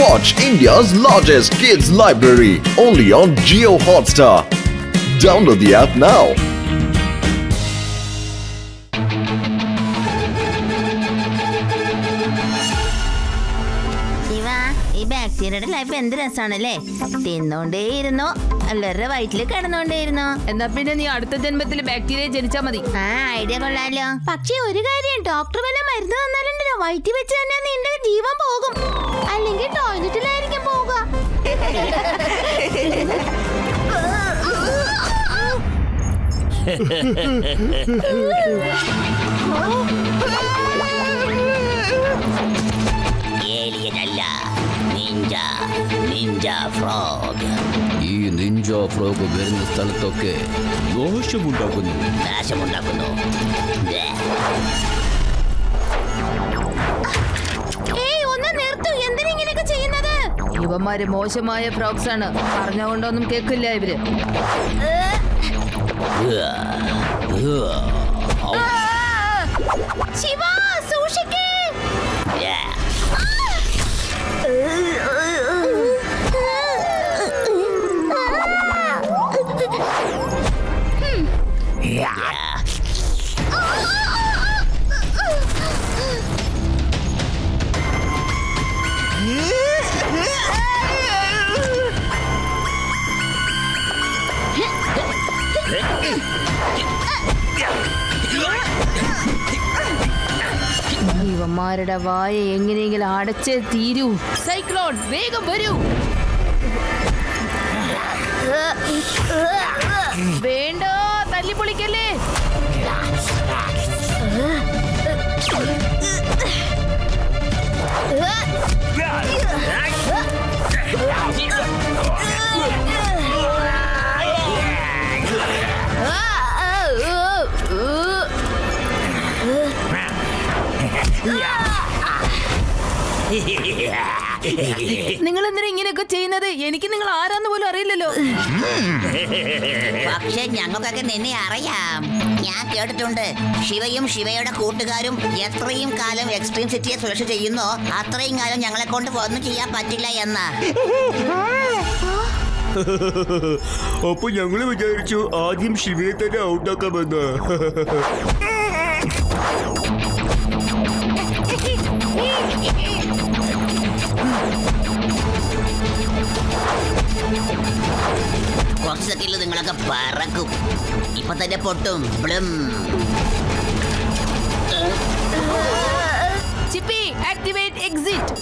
Watch India's largest kids library only on Jio Hotstar. Download the app now. ഈ ബാക്ടീരിയയുടെ life എന്ത് രസമാണല്ലേ. തിന്നോണ്ടേയിരുന്നോ അല്ലരുടെ വയറ്റിൽ കിടന്നോണ്ടേയിരുന്നോ. എന്നാ പിന്നെ നീ അടുത്ത ജന്മത്തിൽ ബാക്ടീരിയ ജനിച്ചാ മതി. ആ ഐഡിയ കൊള്ളാലോ. പക്ഷെ ഒരു കാര്യം, ഡോക്ടർ വല്ല മരുന്ന് തന്നാലുണ്ടല്ലോ വയറ്റിൽ വെച്ച് തന്നെ നിന്റെ ജീവൻ പോകും. അല്ലെങ്കിൽ ടോയ്ലറ്റിലായിരിക്കും പോകുക. ഈ നിഞ്ച ഫ്രോഗ് വരുന്ന സ്ഥലത്തൊക്കെ നാശമുണ്ടാക്കുന്നു. ഇവന്മാര് മോശമായ ഫ്രോക്സ് ആണ്. പറഞ്ഞുകൊണ്ടൊന്നും കേൾക്കില്ല ഇവര്. ശിവ സൂക്ഷിക്കേ. ഇവന്മാരുടെ വായ എങ്ങനെയെങ്കിലും അടച്ചേ തീരൂ. സൈക്ലോൺ വേഗം വരൂ. വേണ്ട, തല്ലിപ്പൊളിക്കല്ലേ. നിങ്ങൾ എന്തിനാ ഇങ്ങനെയൊക്കെ ചെയ്യുന്നത്? എനിക്ക് നിങ്ങൾ ആരാന്ന് പോലും അറിയില്ലല്ലോ. പക്ഷെ ഞങ്ങൾക്കൊക്കെ നിന്നെ അറിയാം. ഞാൻ കേട്ടിട്ടുണ്ട് ശിവയും ശിവയുടെ കൂട്ടുകാരും എത്രയും കാലം എക്സ്ട്രീം സിറ്റിയെ സുരക്ഷ ചെയ്യുന്നോ അത്രയും കാലം ഞങ്ങളെ കൊണ്ട് ഒന്നും ചെയ്യാൻ പറ്റില്ല എന്ന്. അപ്പൊ ഞങ്ങള് വിചാരിച്ചു ആദ്യം ശിവയെ തന്നെ ഔട്ടാക്കാമെന്ന്. കുറച്ച് സെക്കൻഡിൽ നിങ്ങളൊക്കെ പറക്കും. ഇപ്പൊ തന്നെ പൊട്ടും. ചിപ്പി ആക്ടിവേറ്റ് എക്സിറ്റ്.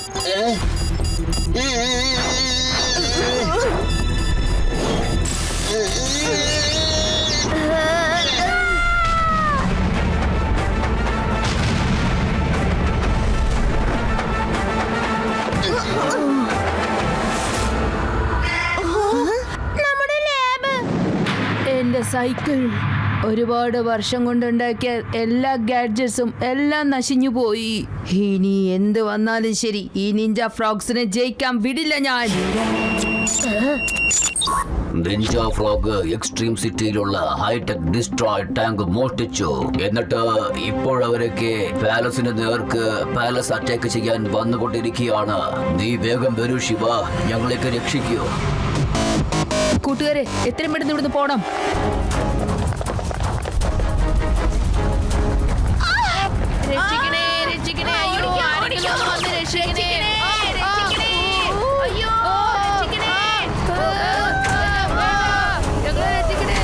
എന്റെ സൈക്കിൾ ഒരുപാട് വർഷം കൊണ്ടുണ്ടാക്കിയ എല്ലാ ഗാഡ്ജറ്റ്സും എല്ലാം നശിഞ്ഞു പോയി. ഇനി എന്ത് വന്നാലും ശരി ഈ നിഞ്ച ഫ്രോഗ്സിനെ ജയിക്കാൻ വിടില്ല ഞാൻ. നിഞ്ച ഫ്രോഗ് എക്സ്ട്രീം സിറ്റിയിലുള്ള ഹൈടെക് ഡിസ്ട്രോയിഡ് ടാങ്ക് മോഷ്ടിച്ചു. എന്നിട്ട് ഇപ്പോഴവരൊക്കെ പാലസിന് നേർക്ക് പാലസ് അറ്റാക്ക് ചെയ്യാൻ വന്നുകൊണ്ടിരിക്കുകയാണ്. നീ വേഗം വരൂ ശിവ, ഞങ്ങളെയൊക്കെ രക്ഷിക്കൂ. കൂട്ടുകാരെ, എത്രയും പെട്ടെന്ന് ഇവിടുന്ന് പോണം. രക്ഷിക്കണേ, രക്ഷിക്കണേ, അയ്യോ ആരെങ്കിലും ഒന്ന് വന്ന് രക്ഷിക്കണേ. അയ്യോ രക്ഷിക്കണേ, ഞങ്ങളെ രക്ഷിക്കണേ.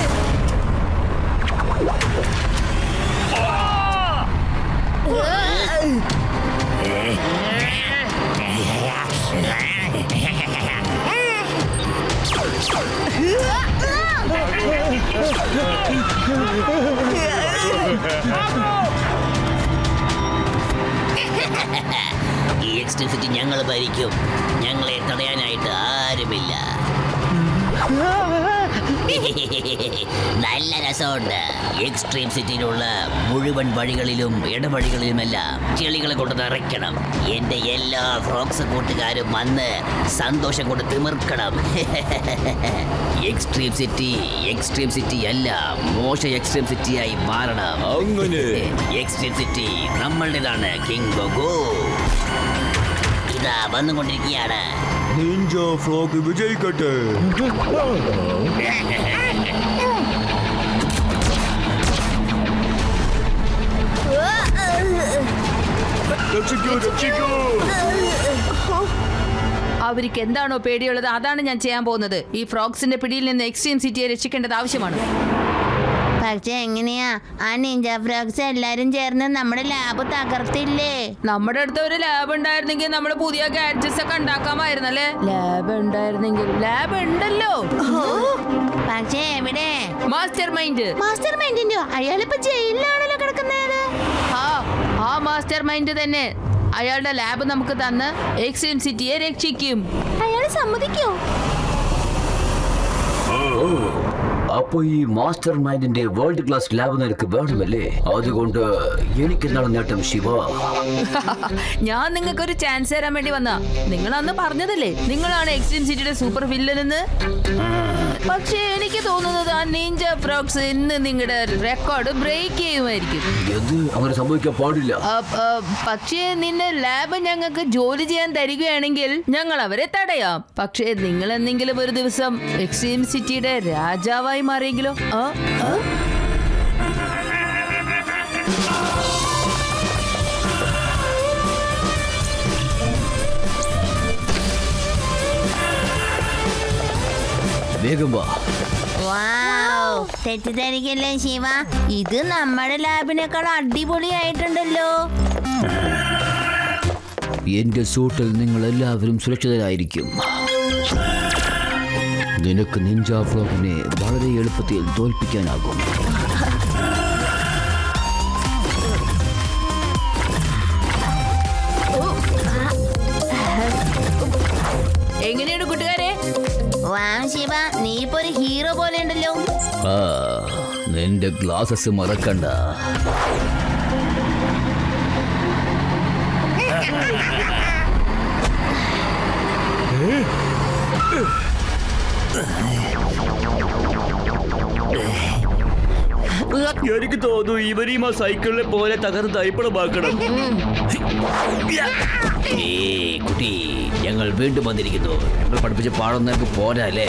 ഈ എക്സ്ട്രീം സിറ്റി ഞങ്ങൾ ഭരിക്കും. ഞങ്ങളെ തടയാനായിട്ട് ആരുമില്ല. നല്ല രസമുണ്ട്. എക്സ്ട്രീം സിറ്റിയിലുള്ള മുഴുവൻ വഴികളിലും ഇടവഴികളിലുമെല്ലാം ചെളികളെ കൊണ്ട് നിറയ്ക്കണം. എന്റെ എല്ലാ ഫ്രോക്സ് കൂട്ടുകാരും വന്ന് സന്തോഷം കൊണ്ട് തിമിർക്കണം. എക്സ്ട്രീം സിറ്റി അല്ല, മോശ എക്സ്ട്രീം സിറ്റിയായി മാറണം. അങ്ങനെ എക്സ്ട്രീം സിറ്റി നമ്മളുടേതാണ്. King Gogo. ദാ വന്നുകൊണ്ടിരിക്കുകയാണ്. നിഞ്ച ഫ്രോഗ് വിജയിക്കട്ടെ. രക്ഷിക്കൂ, രക്ഷിക്കൂ. അവർക്ക് എന്താണോ പേടിയുള്ളത് അതാണ് ഞാൻ ചെയ്യാൻ പോകുന്നത്. ഈ ഫ്രോഗ്സിന്റെ പിടിയിൽ നിന്ന് എക്സ്ട്രീം സിറ്റിയെ രക്ഷിക്കേണ്ടത് ആവശ്യമാണ്. പക്ഷെ എങ്ങനെയാ ആ നിഞ്ച ഫ്രോഗ്സ് എല്ലാരും ചേർന്ന് നമ്മുടെ ലാബ് തകർത്തില്ലേ? നമ്മുടെ അടുത്ത് ഒരു ലാബ് ഉണ്ടായിരുന്നെങ്കിൽ നമ്മൾ പുതിയ ഗാഡ്ജറ്റ്സ് ഒക്കെ ഉണ്ടാക്കാമായിരുന്നല്ലേ. ലാബ് ഉണ്ടായിരുന്നെങ്കിൽ ലാബ് ഉണ്ടല്ലോ. പക്ഷേ എവിടെ? Master mind. മാസ്റ്റർ മൈൻഡിന്റെയോ? അയാളിപ്പോ ജയിലിലാണല്ലോ കിടക്കുന്നത്. ആ മാസ്റ്റർ മൈൻഡ് തന്നെ അയാളുടെ ലാബ് നമുക്ക് തന്ന് എക്സ്ട്രീം സിറ്റിയെ രക്ഷിക്കും. അയാള് സമ്മതിക്കോ? അപ്പൊ ഈ മാസ്റ്റർ മൈൻഡിന്റെ വേൾഡ് ക്ലാസ് ലാബ് നിനക്ക് വേണമല്ലേ? അതുകൊണ്ട് എനിക്കെന്താണ് നേട്ടം ശിവ? ഞാൻ നിങ്ങൾക്ക് ഒരു ചാൻസ് തരാൻ വേണ്ടി വന്ന. നിങ്ങൾ അന്ന് പറഞ്ഞതല്ലേ നിങ്ങളാണ് എക്സ്ട്രീം സിറ്റിയുടെ സൂപ്പർ വില്ലൻ എന്ന്. പക്ഷെ എനിക്ക് തോന്നുന്നത് ആ നിഞ്ച ഫ്രോഗ്സ് ഇന്ന് നിങ്ങളുടെ റെക്കോർഡ് ബ്രേക്ക് ചെയ്യുമായിരിക്കും. എന്ത്? അങ്ങനെ സംഭവിക്കാൻ പാടില്ല. പക്ഷേ നിന്റെ ലാബ് ഞങ്ങൾക്ക് ജോലി ചെയ്യാൻ തരികയാണെങ്കിൽ ഞങ്ങൾ അവരെ തടയാം. പക്ഷേ നിങ്ങൾ എന്തെങ്കിലും ഒരു ദിവസം എക്സ്ട്രീം സിറ്റിയുടെ രാജാവായി മാറിയെങ്കിലോ? വേഗം വാ. തെറ്റിദ്ധരിക്കല്ലേ ശിവ, ഇത് നമ്മുടെ ലാബിനേക്കാൾ അടിപൊളിയായിട്ടുണ്ടല്ലോ. എന്റെ സൂട്ടിൽ നിങ്ങൾ എല്ലാവരും സുരക്ഷിതരായിരിക്കും. നിനക്ക് നിഞ്ച ഫ്രോഗിനെ വളരെ എളുപ്പത്തിൽ തോൽപ്പിക്കാനാകും. എങ്ങനെയാണ് കൂട്ടുകാരെ? വാ ശിവ, നീ ഇപ്പൊ ഒരു ഹീറോ പോലെ ഉണ്ടല്ലോ. നിന്റെ ഗ്ലാസസ് മറക്കണ്ട. എനിക്ക് തോന്നുന്നു ഇവരെയും ആ സൈക്കിളിനെ പോലെ തകർന്ന് തൈപ്പണമാക്കണം. കുട്ടി, ഞങ്ങൾ വീണ്ടും വന്നിരിക്കുന്നു. ഞങ്ങൾ പഠിപ്പിച്ച പാഠം നിനക്ക് പോരല്ലേ?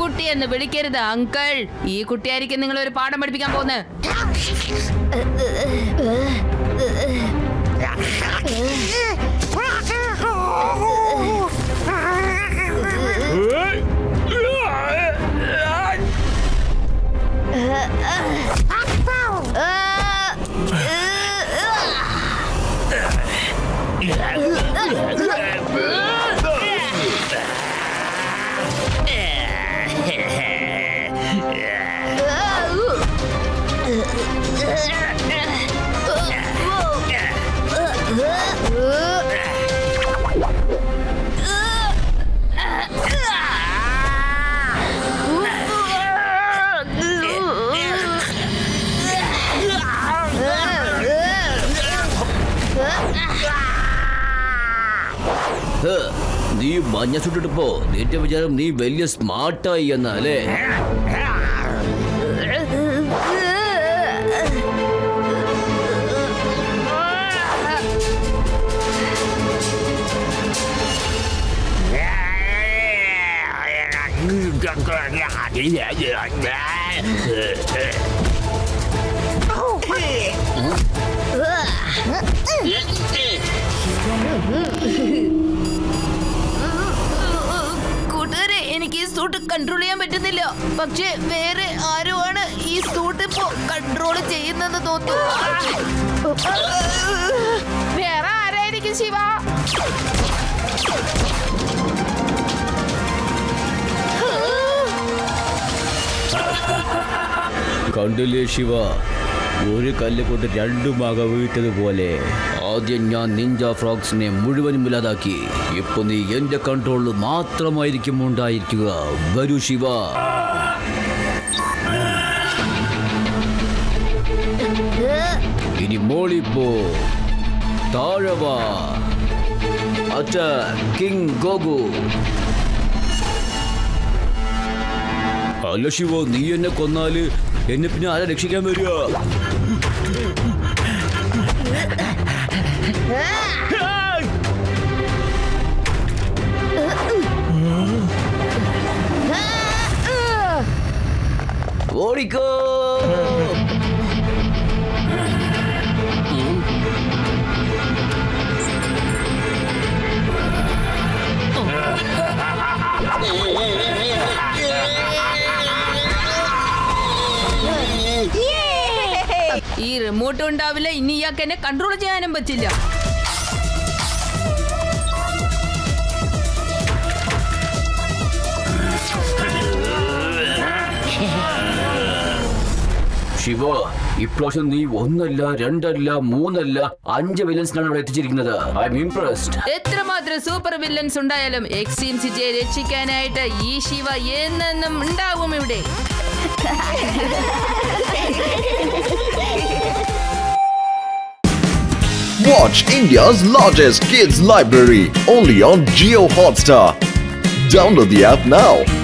കുട്ടി എന്ന് വിളിക്കരുത് അങ്കിൾ. ഈ കുട്ടിയായിരിക്കും നിങ്ങൾ ഒരു പാഠം പഠിപ്പിക്കാൻ പോകുന്നത്. നീ മഞ്ഞ ചുട്ടിട്ടപ്പോ നിന്റെ വിചാരം നീ വലിയ സ്മാർട്ടായി എന്നല്ലേ? കൂട്ടുകാരെ, എനിക്ക് ഈ സൂട്ട് കൺട്രോൾ ചെയ്യാൻ പറ്റുന്നില്ല. പക്ഷെ വേറെ ആരോ ആണ് ഈ സൂട്ട് ഇപ്പോ കൺട്രോൾ ചെയ്യുന്നത് തോന്നുന്നു. വേറെ ആരായിരിക്കും ശിവ? കണ്ടില്ലേ ശിവ, ഒരു കല്ല് കൊണ്ട് രണ്ടു മക വീട്ടതുപോലെ. ആദ്യം ഞാൻ നിഞ്ച ഫ്രോഗ്സിനെ മുഴുവനും ഇല്ലാതാക്കി. ഇപ്പൊ നീ എന്റെ കൺട്രോളിൽ മാത്രമായിരിക്കും ഉണ്ടായിരിക്കുക. വരൂ ശിവ. ഇനി മോളിപ്പോ താഴവാ. Attack king ഗോഗു. അല്ല ശിവ, നീ എന്നെ കൊന്നാല് എന്നെ പിന്നെ ആരാ രക്ഷിക്കാൻ വരിക? സപ്പോർട്ടും ഉണ്ടാവില്ല. ഇനി ഇയാൾക്ക് എന്നെ കൺട്രോൾ ചെയ്യാനും പറ്റില്ല. ശിവ, ഇപ്രാവശ്യം നീ 1 അല്ല 2 അല്ല 3 അല്ല 5 വില്ലൻസിനാണ് ഇവിടെ എത്തിച്ചിരിക്കുന്നത്. I am impressed. എത്രമാത്രം സൂപ്പർ വില്ലൻസ് ഉണ്ടായാലും എക്സ്ട്രീം സിറ്റിയെ രക്ഷിക്കാനായിട്ട് ഈ ശിവ എന്നെന്നും ഉണ്ടാവും ഇവിടെ. Watch India's largest kids library only on Jio Hotstar. Download the app now.